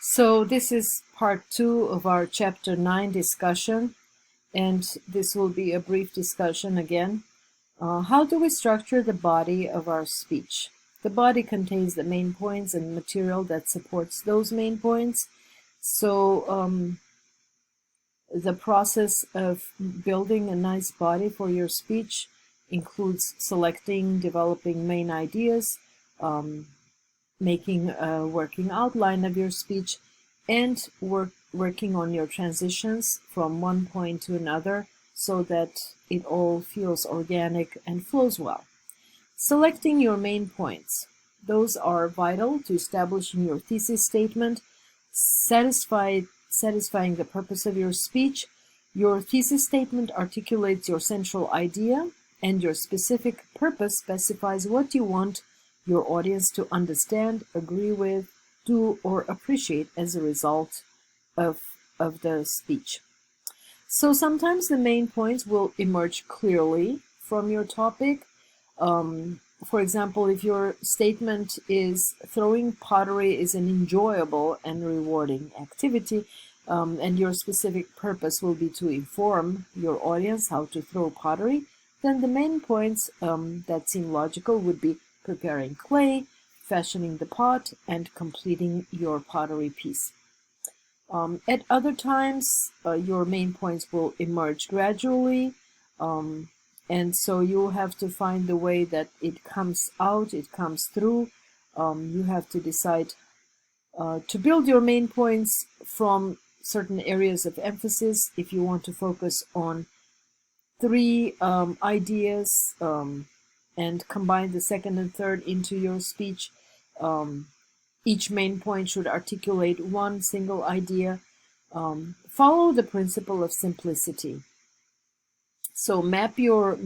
So this is part 2 of our chapter 9 discussion, and this will be a brief discussion again. How do we structure the body of our speech? The body contains the main points and material that supports those main points. So the process of building a nice body for your speech includes selecting, developing main ideas, making a working outline of your speech, and working on your transitions from one point to another so that it all feels organic and flows well. Selecting your main points. Those are vital to establishing your thesis statement, satisfying the purpose of your speech. Your thesis statement articulates your central idea, and your specific purpose specifies what you want your audience to understand, agree with, do, or appreciate as a result of the speech. So sometimes the main points will emerge clearly from your topic. For example, if your statement is throwing pottery is an enjoyable and rewarding activity, and your specific purpose will be to inform your audience how to throw pottery, then the main points that seem logical would be preparing clay, fashioning the pot, and completing your pottery piece. At other times, your main points will emerge gradually, and so you'll have to find the way that it comes out, it comes through. You have to decide to build your main points from certain areas of emphasis. If you want to focus on 3 ideas and combine the second and third into your speech, each main point should articulate one single idea. Follow the principle of simplicity. So map your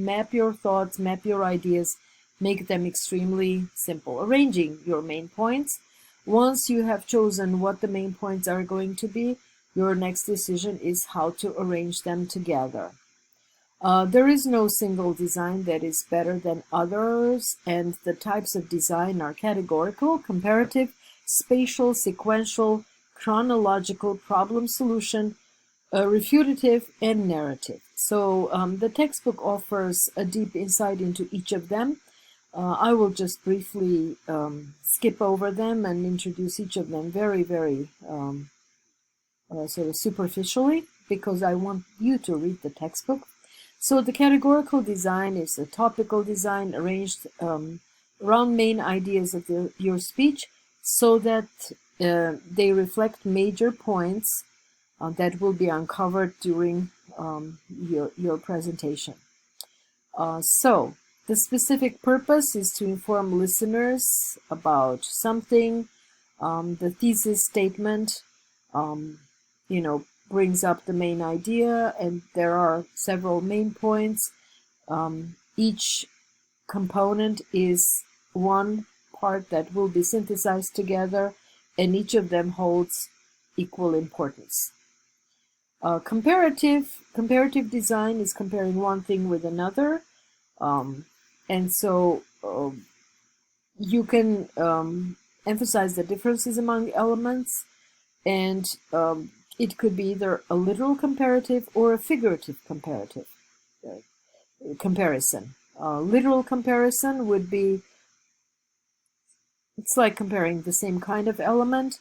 thoughts, map your ideas, make them extremely simple. Arranging your main points. Once you have chosen what the main points are going to be, your next decision is how to arrange them together. There is no single design that is better than others, and the types of design are categorical, comparative, spatial, sequential, chronological, problem solution, refutative, and narrative. So the textbook offers a deep insight into each of them. I will just briefly skip over them and introduce each of them very, very sort of superficially, because I want you to read the textbook. So the categorical design is a topical design arranged around main ideas of your speech so that they reflect major points that will be uncovered during your presentation. So the specific purpose is to inform listeners about something. The thesis statement, brings up the main idea, and there are several main points. Each component is one part that will be synthesized together, and each of them holds equal importance. Comparative design is comparing one thing with another, and so you can emphasize the differences among elements, and it could be either a literal comparative or a figurative comparison. Literal comparison would be, it's like comparing the same kind of element.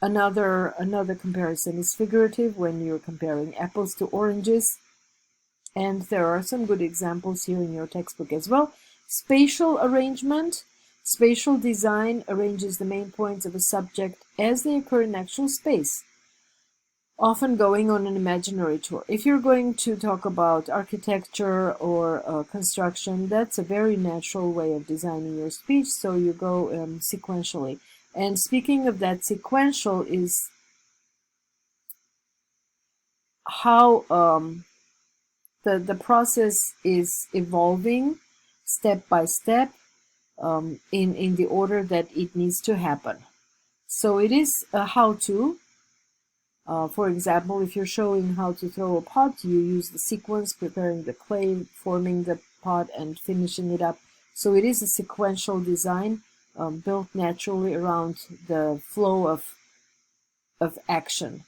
Another comparison is figurative, when you're comparing apples to oranges. And there are some good examples here in your textbook as well. Spatial arrangement. Spatial design arranges the main points of a subject as they occur in actual space, often going on an imaginary tour. If you're going to talk about architecture or construction, that's a very natural way of designing your speech, so you go sequentially. And speaking of that, sequential is how the process is evolving step by step in the order that it needs to happen. So it is a how-to. For example, if you're showing how to throw a pot, you use the sequence, preparing the clay, forming the pot, and finishing it up. So it is a sequential design built naturally around the flow of of action.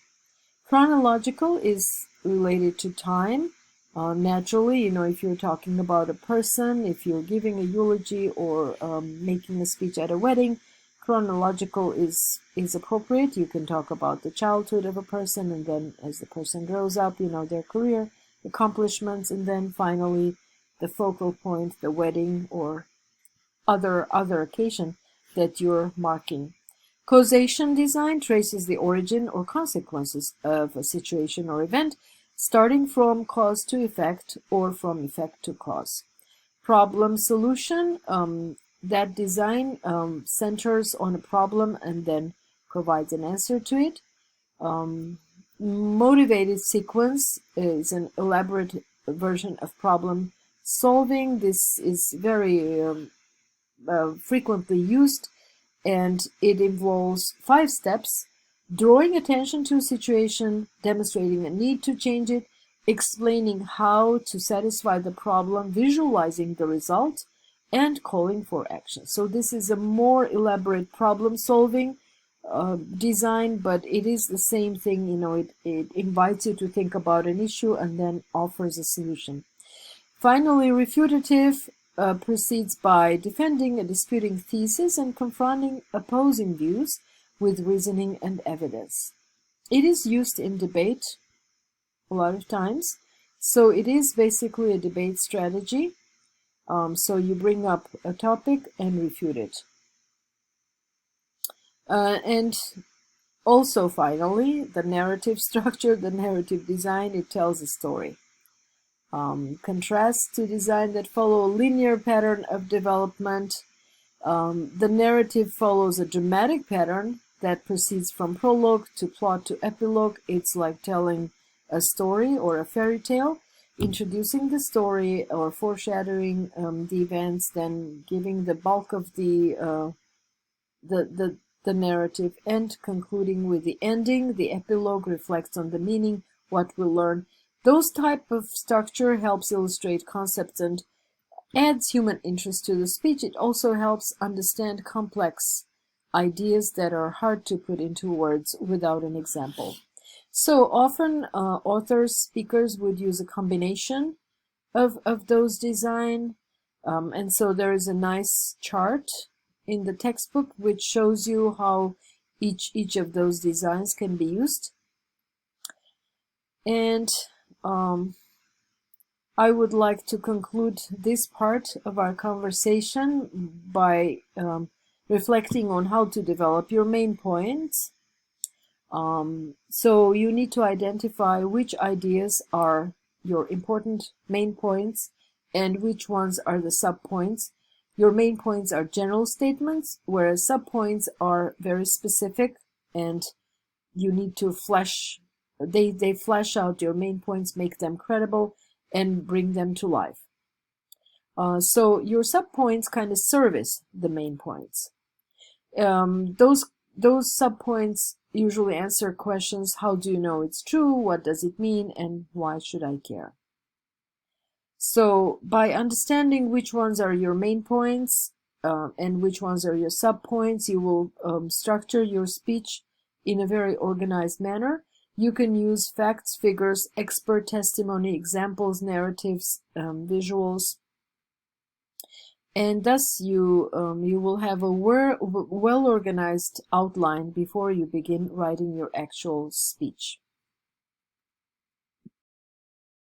Chronological is related to time. Naturally, if you're talking about a person, if you're giving a eulogy or making a speech at a wedding, chronological is appropriate. You can talk about the childhood of a person, and then as the person grows up, their career, accomplishments, and then finally the focal point, the wedding or other occasion that you're marking. Causation design traces the origin or consequences of a situation or event, starting from cause to effect or from effect to cause. Problem solution, that design centers on a problem and then provides an answer to it. Motivated sequence is an elaborate version of problem solving. This is very frequently used, and it involves 5 steps: drawing attention to a situation, demonstrating a need to change it, explaining how to satisfy the problem, visualizing the result, and calling for action. So this is a more elaborate problem solving design, but it is the same thing. It invites you to think about an issue and then offers a solution. Finally, refutative proceeds by defending a disputing thesis and confronting opposing views with reasoning and evidence. It is used in debate a lot of times, so it is basically a debate strategy. So you bring up a topic and refute it. And also, finally, the narrative structure, the narrative design, it tells a story. Contrasts to design that follow a linear pattern of development. The narrative follows a dramatic pattern that proceeds from prologue to plot to epilogue. It's like telling a story or a fairy tale, introducing the story or foreshadowing the events, then giving the bulk of the narrative, and concluding with the ending. The epilogue reflects on the meaning, what we learn. Those type of structure helps illustrate concepts and adds human interest to the speech. It also helps understand complex ideas that are hard to put into words without an example. So often authors, speakers would use a combination of those design. And so there is a nice chart in the textbook which shows you how each of those designs can be used. And I would like to conclude this part of our conversation by reflecting on how to develop your main points. So you need to identify which ideas are your important main points and which ones are the subpoints. Your main points are general statements, whereas subpoints are very specific, and you need to they flesh out your main points, make them credible, and bring them to life. So your subpoints kind of service the main points. Those subpoints usually answer questions: how do you know it's true? What does it mean? And why should I care? So by understanding which ones are your main points and which ones are your subpoints, you will structure your speech in a very organized manner. You can use facts, figures, expert testimony, examples, narratives, visuals, and thus you will have a well-organized outline before you begin writing your actual speech.